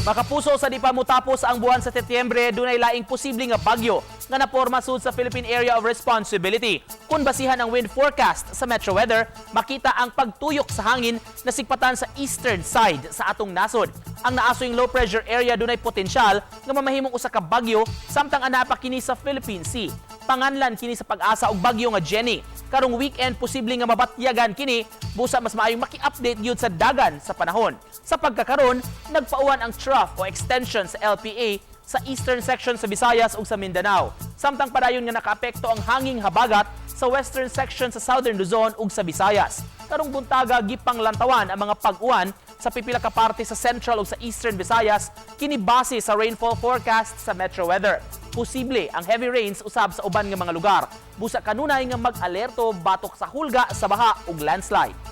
Makapuso sa di pa motapos ang buwan sa Setyembre, dunay laing posible nga bagyo nga naporma sud sa Philippine Area of Responsibility. Kung basihan ang wind forecast sa Metro Weather, makita ang pagtuyok sa hangin na sigpatan sa eastern side sa atong nasod. Ang naasoyng low pressure area dunay potensyal nga mamahimong usa ka bagyo samtang anapa kini sa Philippine Sea. Panganlan kini sa pag-asa og bagyo nga Jenny. Karong weekend posible nga mabatyagan kini, busa mas maayong maki-update gyud sa dagan sa panahon. Sa pagkakaron, nagpauwan ang trough o extension sa LPA sa eastern section sa Visayas ug sa Mindanao. Samtang padayon nga nakaapekto ang hanging habagat sa western section sa southern Luzon ug sa Visayas. Karong buntaga gipang lantawan ang mga pag-uwan sa pipila ka parte sa central ug sa eastern Visayas kini base sa rainfall forecast sa Metro Weather. Posible ang heavy rains usab sa uban nga mga lugar. Busa kanunay nga mag-alerto batok sa hulga sa baha ug landslide.